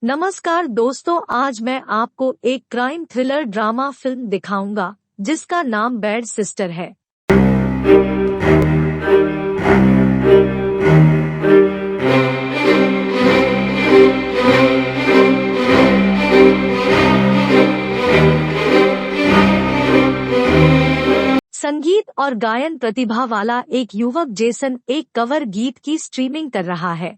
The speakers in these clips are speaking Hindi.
नमस्कार दोस्तों, आज मैं आपको एक क्राइम थ्रिलर ड्रामा फिल्म दिखाऊंगा जिसका नाम बैड सिस्टर है। संगीत और गायन प्रतिभा वाला एक युवक जेसन एक कवर गीत की स्ट्रीमिंग कर रहा है।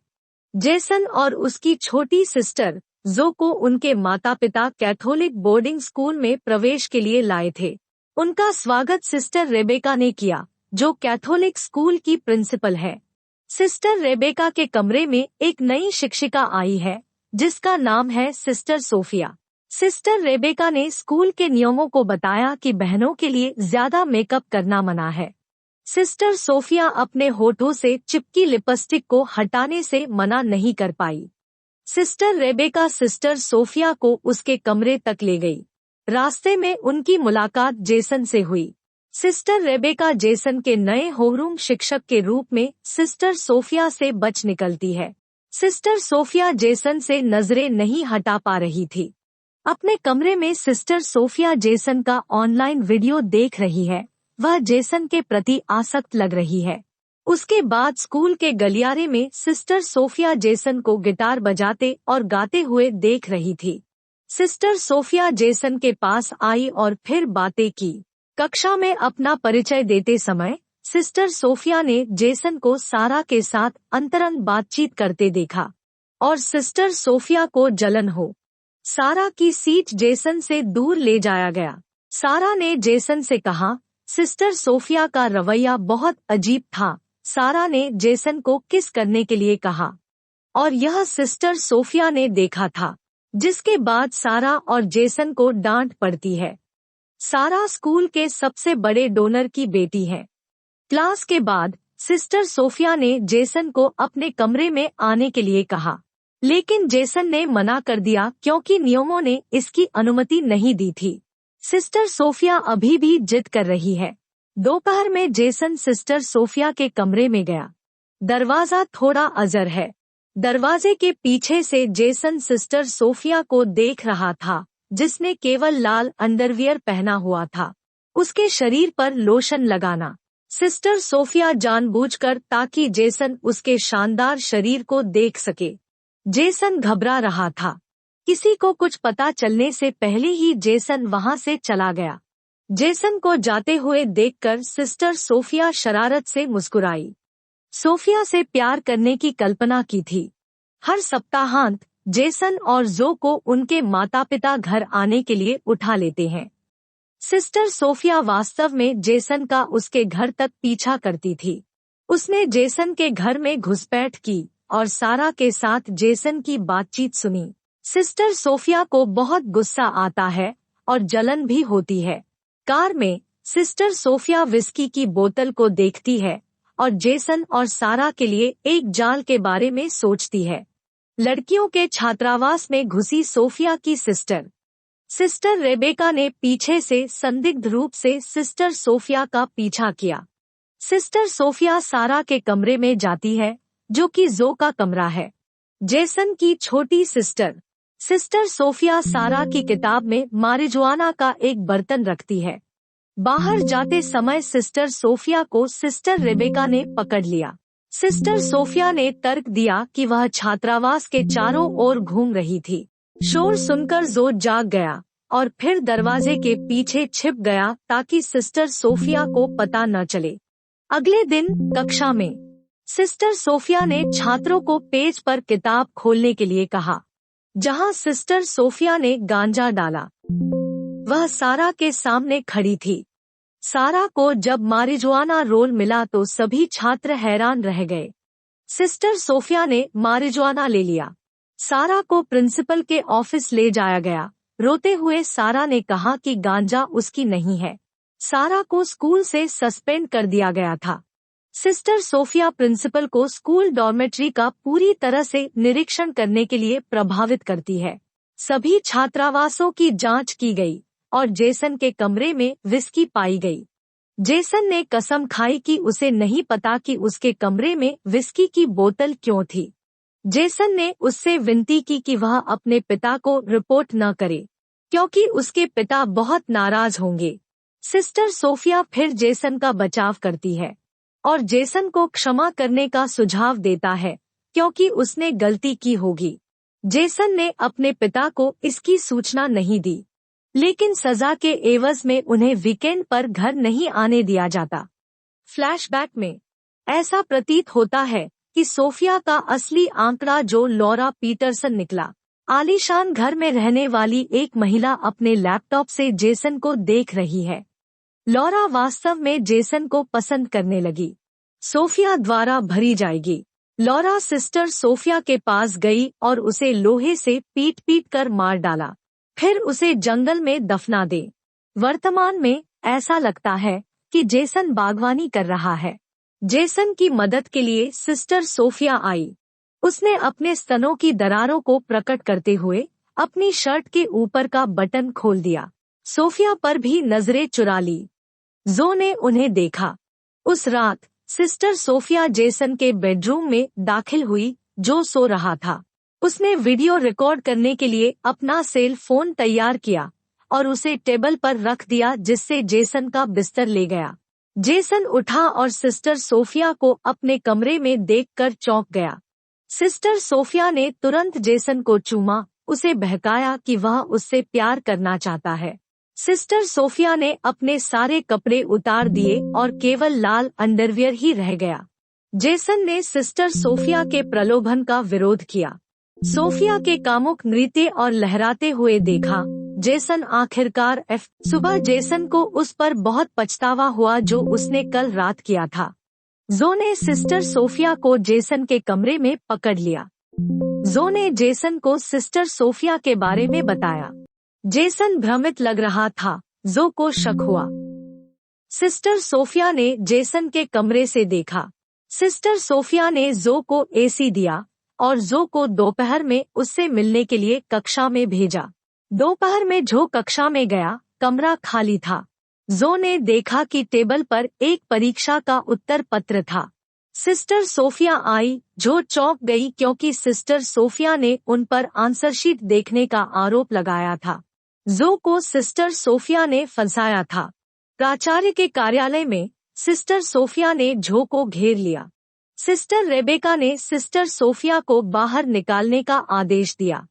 जेसन और उसकी छोटी सिस्टर जो को उनके माता पिता कैथोलिक बोर्डिंग स्कूल में प्रवेश के लिए लाए थे। उनका स्वागत सिस्टर रेबेका ने किया, जो कैथोलिक स्कूल की प्रिंसिपल है। सिस्टर रेबेका के कमरे में एक नई शिक्षिका आई है जिसका नाम है सिस्टर सोफिया। सिस्टर रेबेका ने स्कूल के नियमों को बताया कि बहनों के लिए ज्यादा मेकअप करना मना है। सिस्टर सोफिया अपने होठों से चिपकी लिपस्टिक को हटाने से मना नहीं कर पाई। सिस्टर रेबेका सिस्टर सोफिया को उसके कमरे तक ले गई। रास्ते में उनकी मुलाकात जेसन से हुई। सिस्टर रेबेका जेसन के नए होमरूम शिक्षक के रूप में सिस्टर सोफिया से बच निकलती है। सिस्टर सोफिया जेसन से नजरें नहीं हटा पा रही थी। अपने कमरे में सिस्टर सोफिया जेसन का ऑनलाइन वीडियो देख रही है। वह जेसन के प्रति आसक्त लग रही है। उसके बाद स्कूल के गलियारे में सिस्टर सोफिया जेसन को गिटार बजाते और गाते हुए देख रही थी। सिस्टर सोफिया जेसन के पास आई और फिर बातें की। कक्षा में अपना परिचय देते समय सिस्टर सोफिया ने जेसन को सारा के साथ अंतरंग बातचीत करते देखा और सिस्टर सोफिया को जलन हो। सारा की सीट जेसन से दूर ले जाया गया। सारा ने जेसन से कहा, सिस्टर सोफिया का रवैया बहुत अजीब था। सारा ने जेसन को किस करने के लिए कहा और यह सिस्टर सोफिया ने देखा था, जिसके बाद सारा और जेसन को डांट पड़ती है। सारा स्कूल के सबसे बड़े डोनर की बेटी है। क्लास के बाद सिस्टर सोफिया ने जेसन को अपने कमरे में आने के लिए कहा, लेकिन जेसन ने मना कर दिया क्योंकि नियमों ने इसकी अनुमति नहीं दी थी। सिस्टर सोफिया अभी भी जिद कर रही है। दोपहर में जेसन सिस्टर सोफिया के कमरे में गया। दरवाजा थोड़ा अजर है। दरवाजे के पीछे से जेसन सिस्टर सोफिया को देख रहा था, जिसने केवल लाल अंडरवियर पहना हुआ था। उसके शरीर पर लोशन लगाना। सिस्टर सोफिया जानबूझकर ताकि जेसन उसके शानदार शरीर को देख सके। जेसन घबरा रहा था। किसी को कुछ पता चलने से पहले ही जेसन वहां से चला गया। जेसन को जाते हुए देखकर सिस्टर सोफिया शरारत से मुस्कुराई। सोफिया से प्यार करने की कल्पना की थी। हर सप्ताहांत जेसन और जो को उनके माता पिता घर आने के लिए उठा लेते हैं। सिस्टर सोफिया वास्तव में जेसन का उसके घर तक पीछा करती थी। उसने जेसन के घर में घुसपैठ की और सारा के साथ जेसन की बातचीत सुनी। सिस्टर सोफिया को बहुत गुस्सा आता है और जलन भी होती है। कार में सिस्टर सोफिया विस्की की बोतल को देखती है और जेसन और सारा के लिए एक जाल के बारे में सोचती है। लड़कियों के छात्रावास में घुसी सोफिया की सिस्टर रेबेका ने पीछे से संदिग्ध रूप से सिस्टर सोफिया का पीछा किया। सिस्टर सोफिया सारा के कमरे में जाती है, जो कि जो का कमरा है। जेसन की छोटी सिस्टर सोफिया सारा की किताब में मारिजुआना का एक बर्तन रखती है। बाहर जाते समय सिस्टर सोफिया को सिस्टर रेबेका ने पकड़ लिया। सिस्टर सोफिया ने तर्क दिया कि वह छात्रावास के चारों ओर घूम रही थी। शोर सुनकर जो जाग गया और फिर दरवाजे के पीछे छिप गया ताकि सिस्टर सोफिया को पता न चले। अगले दिन कक्षा में सिस्टर सोफिया ने छात्रों को पेज पर किताब खोलने के लिए कहा, जहां सिस्टर सोफिया ने गांजा डाला। वह सारा के सामने खड़ी थी। सारा को जब मारिजुआना रोल मिला तो सभी छात्र हैरान रह गए। सिस्टर सोफिया ने मारिजुआना ले लिया। सारा को प्रिंसिपल के ऑफिस ले जाया गया। रोते हुए सारा ने कहा कि गांजा उसकी नहीं है। सारा को स्कूल से सस्पेंड कर दिया गया था। सिस्टर सोफिया प्रिंसिपल को स्कूल डॉर्मेट्री का पूरी तरह से निरीक्षण करने के लिए प्रभावित करती है। सभी छात्रावासों की जांच की गई और जेसन के कमरे में विस्की पाई गई। जेसन ने कसम खाई कि उसे नहीं पता कि उसके कमरे में विस्की की बोतल क्यों थी। जेसन ने उससे विनती की कि वह अपने पिता को रिपोर्ट न करे, क्योंकि उसके पिता बहुत नाराज होंगे। सिस्टर सोफिया फिर जेसन का बचाव करती है और जेसन को क्षमा करने का सुझाव देता है, क्योंकि उसने गलती की होगी। जेसन ने अपने पिता को इसकी सूचना नहीं दी, लेकिन सजा के एवज में उन्हें वीकेंड पर घर नहीं आने दिया जाता। फ्लैशबैक में ऐसा प्रतीत होता है कि सोफिया का असली आंकड़ा जो लॉरा पीटरसन निकला। आलीशान घर में रहने वाली एक महिला अपने लैपटॉप से जेसन को देख रही है। लॉरा वास्तव में जेसन को पसंद करने लगी। सोफिया द्वारा भरी जाएगी। लॉरा सिस्टर सोफिया के पास गई और उसे लोहे से पीट पीट कर मार डाला, फिर उसे जंगल में दफना दे। वर्तमान में ऐसा लगता है कि जेसन बागवानी कर रहा है। जेसन की मदद के लिए सिस्टर सोफिया आई। उसने अपने स्तनों की दरारों को प्रकट करते हुए अपनी शर्ट के ऊपर का बटन खोल दिया। सोफिया पर भी नजरें चुरा ली। जो ने उन्हें देखा। उस रात सिस्टर सोफिया जेसन के बेडरूम में दाखिल हुई, जो सो रहा था। उसने वीडियो रिकॉर्ड करने के लिए अपना सेल फोन तैयार किया और उसे टेबल पर रख दिया, जिससे जेसन का बिस्तर ले गया। जेसन उठा और सिस्टर सोफिया को अपने कमरे में देखकर चौंक गया। सिस्टर सोफिया ने तुरंत जेसन को चूमा, उसे बहकाया कि वह उससे प्यार करना चाहता है। सिस्टर सोफिया ने अपने सारे कपड़े उतार दिए और केवल लाल अंडरवियर ही रह गया। जेसन ने सिस्टर सोफिया के प्रलोभन का विरोध किया। सोफिया के कामुक नृत्य और लहराते हुए देखा। जेसन आखिरकार सुबह जेसन को उस पर बहुत पछतावा हुआ जो उसने कल रात किया था। जो ने सिस्टर सोफिया को जेसन के कमरे में पकड़ लिया। जो ने जेसन को सिस्टर सोफिया के बारे में बताया। जेसन भ्रमित लग रहा था। जो को शक हुआ। सिस्टर सोफिया ने जेसन के कमरे से देखा। सिस्टर सोफिया ने जो को एसी दिया और जो को दोपहर में उससे मिलने के लिए कक्षा में भेजा। दोपहर में जो कक्षा में गया, कमरा खाली था। जो ने देखा कि टेबल पर एक परीक्षा का उत्तर पत्र था। सिस्टर सोफिया आई। जो चौंक गई, क्योंकि सिस्टर सोफिया ने उन पर आंसर शीट देखने का आरोप लगाया था। जो को सिस्टर सोफिया ने फंसाया था। प्राचार्य के कार्यालय में सिस्टर सोफिया ने जो को घेर लिया। सिस्टर रेबेका ने सिस्टर सोफिया को बाहर निकालने का आदेश दिया।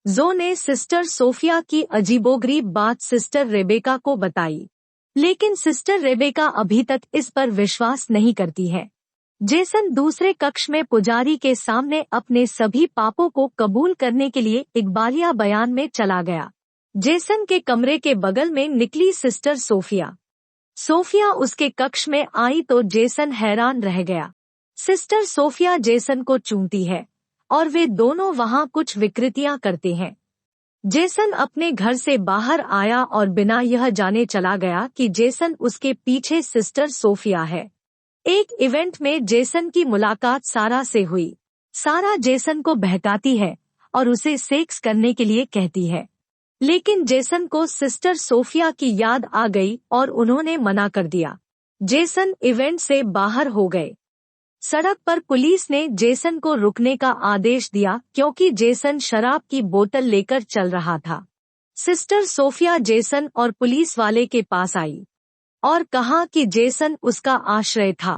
जो ने सिस्टर सोफिया की अजीबोगरीब बात सिस्टर रेबेका को बताई, लेकिन सिस्टर रेबेका अभी तक इस पर विश्वास नहीं करती है। जेसन दूसरे कक्ष में पुजारी के सामने अपने सभी पापों को कबूल करने के लिए इकबालिया बयान में चला गया। जेसन के कमरे के बगल में निकली सिस्टर सोफिया। सोफिया उसके कक्ष में आई तो जेसन हैरान रह गया। सिस्टर सोफिया जेसन को चूमती है और वे दोनों वहां कुछ विकृतियां करते हैं। जेसन अपने घर से बाहर आया और बिना यह जाने चला गया कि जेसन उसके पीछे सिस्टर सोफिया है। एक इवेंट में जेसन की मुलाकात सारा से हुई। सारा जेसन को बहकाती है और उसे सेक्स करने के लिए कहती है, लेकिन जेसन को सिस्टर सोफिया की याद आ गई और उन्होंने मना कर दिया। जेसन इवेंट से बाहर हो गए। सड़क पर पुलिस ने जेसन को रुकने का आदेश दिया, क्योंकि जेसन शराब की बोतल लेकर चल रहा था। सिस्टर सोफिया जेसन और पुलिस वाले के पास आई और कहा कि जेसन उसका आश्रय था।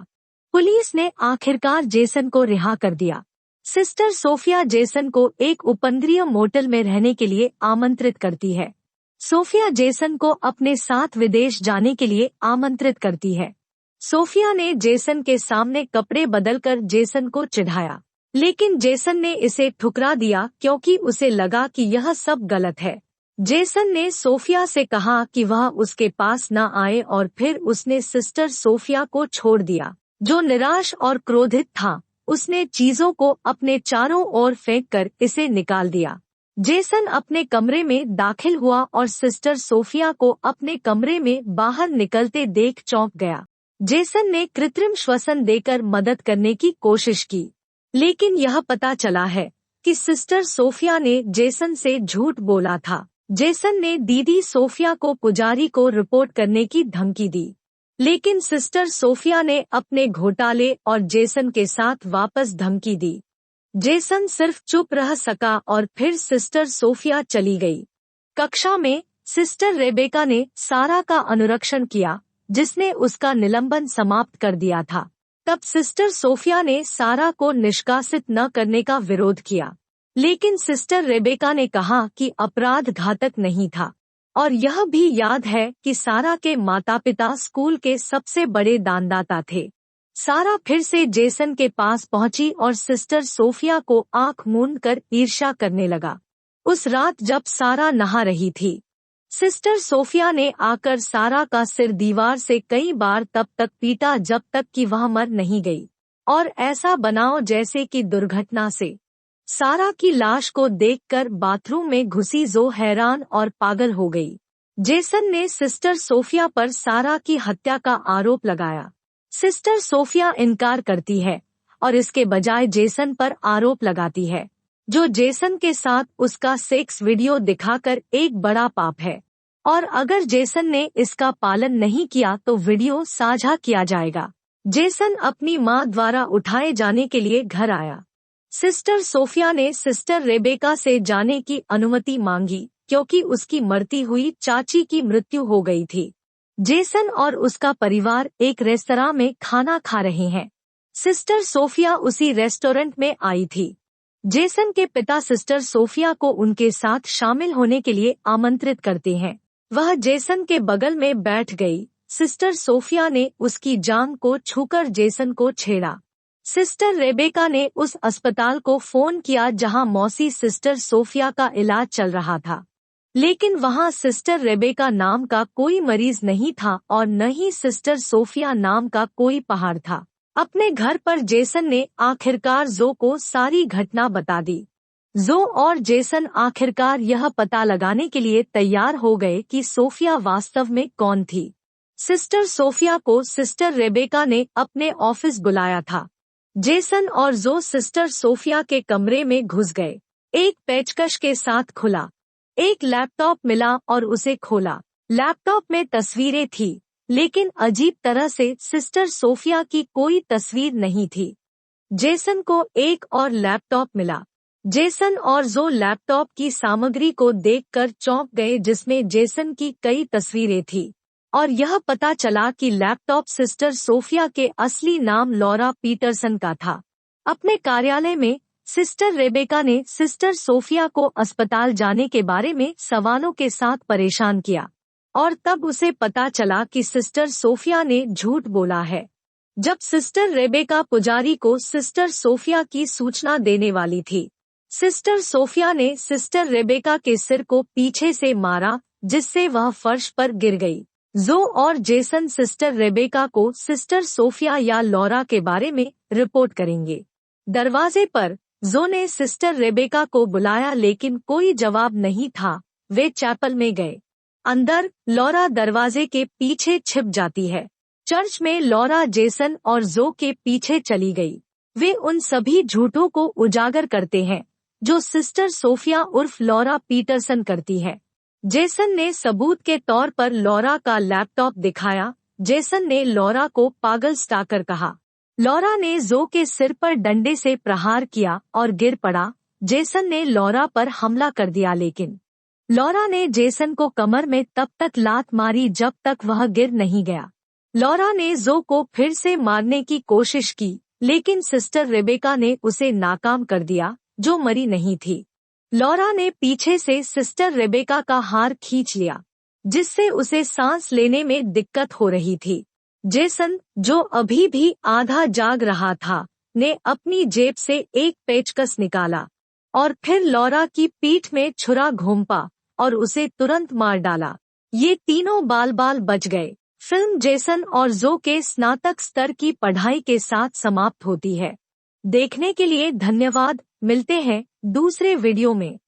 पुलिस ने आखिरकार जेसन को रिहा कर दिया। सिस्टर सोफिया जेसन को एक उपनगरीय मोटेल में रहने के लिए आमंत्रित करती है। सोफिया जेसन को अपने साथ विदेश जाने के लिए आमंत्रित करती है। सोफिया ने जेसन के सामने कपड़े बदलकर जेसन को चिढ़ाया, लेकिन जेसन ने इसे ठुकरा दिया, क्योंकि उसे लगा कि यह सब गलत है। जेसन ने सोफिया से कहा कि वह उसके पास न आए और फिर उसने सिस्टर सोफिया को छोड़ दिया, जो निराश और क्रोधित था। उसने चीजों को अपने चारों ओर फेंककर इसे निकाल दिया। जेसन अपने कमरे में दाखिल हुआ और सिस्टर सोफिया को अपने कमरे में बाहर निकलते देख चौंक गया। जेसन ने कृत्रिम श्वसन देकर मदद करने की कोशिश की, लेकिन यह पता चला है कि सिस्टर सोफिया ने जेसन से झूठ बोला था। जेसन ने दीदी सोफिया को पुजारी को रिपोर्ट करने की धमकी दी, लेकिन सिस्टर सोफिया ने अपने घोटाले और जेसन के साथ वापस धमकी दी। जेसन सिर्फ चुप रह सका और फिर सिस्टर सोफिया चली गई। कक्षा में सिस्टर रेबेका ने सारा का अनुरक्षण किया, जिसने उसका निलंबन समाप्त कर दिया था। तब सिस्टर सोफिया ने सारा को निष्कासित न करने का विरोध किया, लेकिन सिस्टर रेबेका ने कहा कि अपराध घातक नहीं था, और यह भी याद है कि सारा के माता-पिता स्कूल के सबसे बड़े दानदाता थे। सारा फिर से जेसन के पास पहुंची और सिस्टर सोफिया को आंख मूंद कर ईर्ष्या करने लगा। उस रात जब सारा नहा रही थी, सिस्टर सोफिया ने आकर सारा का सिर दीवार से कई बार तब तक पीटा जब तक कि वह मर नहीं गई, और ऐसा बनाओ जैसे कि दुर्घटना से। सारा की लाश को देखकर बाथरूम में घुसी जो हैरान और पागल हो गई। जेसन ने सिस्टर सोफिया पर सारा की हत्या का आरोप लगाया। सिस्टर सोफिया इनकार करती है और इसके बजाय जेसन पर आरोप लगाती है, जो जेसन के साथ उसका सेक्स वीडियो दिखाकर एक बड़ा पाप है, और अगर जेसन ने इसका पालन नहीं किया तो वीडियो साझा किया जाएगा। जेसन अपनी मां द्वारा उठाए जाने के लिए घर आया। सिस्टर सोफिया ने सिस्टर रेबेका से जाने की अनुमति मांगी क्योंकि उसकी मरती हुई चाची की मृत्यु हो गई थी। जेसन और उसका परिवार एक रेस्तरां में खाना खा रहे हैं। सिस्टर सोफिया उसी रेस्टोरेंट में आई थी। जेसन के पिता सिस्टर सोफिया को उनके साथ शामिल होने के लिए आमंत्रित करते हैं। वह जेसन के बगल में बैठ गई। सिस्टर सोफिया ने उसकी जांघ को छूकर जेसन को छेड़ा। सिस्टर रेबेका ने उस अस्पताल को फोन किया जहां मौसी सिस्टर सोफिया का इलाज चल रहा था, लेकिन वहां सिस्टर रेबेका नाम का कोई मरीज नहीं था और न ही सिस्टर सोफिया नाम का कोई पहाड़ था। अपने घर पर जेसन ने आखिरकार जो को सारी घटना बता दी। जो और जेसन आखिरकार यह पता लगाने के लिए तैयार हो गए कि सोफिया वास्तव में कौन थी। सिस्टर सोफिया को सिस्टर रेबेका ने अपने ऑफिस बुलाया था। जेसन और जो सिस्टर सोफिया के कमरे में घुस गए। एक पेचकश के साथ खुला। एक लैपटॉप मिला और उसे खोला। लैपटॉप में तस्वीरें थी, लेकिन अजीब तरह से सिस्टर सोफिया की कोई तस्वीर नहीं थी। जेसन को एक और लैपटॉप मिला। जेसन और जो लैपटॉप की सामग्री को देखकर चौंक गए, जिसमें जेसन की कई तस्वीरें थी, और यह पता चला कि लैपटॉप सिस्टर सोफिया के असली नाम लॉरा पीटरसन का था। अपने कार्यालय में सिस्टर रेबेका ने सिस्टर सोफिया को अस्पताल जाने के बारे में सवालों के साथ परेशान किया, और तब उसे पता चला कि सिस्टर सोफिया ने झूठ बोला है। जब सिस्टर रेबेका पुजारी को सिस्टर सोफिया की सूचना देने वाली थी, सिस्टर सोफिया ने सिस्टर रेबेका के सिर को पीछे से मारा, जिससे वह फर्श पर गिर गई। जो और जेसन सिस्टर रेबेका को सिस्टर सोफिया या लॉरा के बारे में रिपोर्ट करेंगे। दरवाजे पर जो ने सिस्टर रेबेका को बुलाया, लेकिन कोई जवाब नहीं था। वे चैपल में गए। अंदर लॉरा दरवाजे के पीछे छिप जाती है। चर्च में लॉरा जेसन और जो के पीछे चली गई। वे उन सभी झूठों को उजागर करते हैं जो सिस्टर सोफिया उर्फ लॉरा पीटरसन करती है। जेसन ने सबूत के तौर पर लॉरा का लैपटॉप दिखाया। जेसन ने लॉरा को पागल स्टाकर कहा। लॉरा ने जो के सिर पर डंडे से प्रहार किया और गिर पड़ा। जेसन ने लॉरा पर हमला कर दिया, लेकिन लॉरा ने जेसन को कमर में तब तक लात मारी जब तक वह गिर नहीं गया। लॉरा ने जो को फिर से मारने की कोशिश की, लेकिन सिस्टर रेबेका ने उसे नाकाम कर दिया, जो मरी नहीं थी। लॉरा ने पीछे से सिस्टर रेबेका का हार खींच लिया, जिससे उसे सांस लेने में दिक्कत हो रही थी। जेसन, जो अभी भी आधा जाग रहा था, ने अपनी जेब से एक पेचकस निकाला और फिर लॉरा की पीठ में छुरा घोंपा और उसे तुरंत मार डाला। ये तीनों बाल बाल बच गए। फिल्म जेसन और जो के स्नातक स्तर की पढ़ाई के साथ समाप्त होती है। देखने के लिए धन्यवाद। मिलते हैं दूसरे वीडियो में।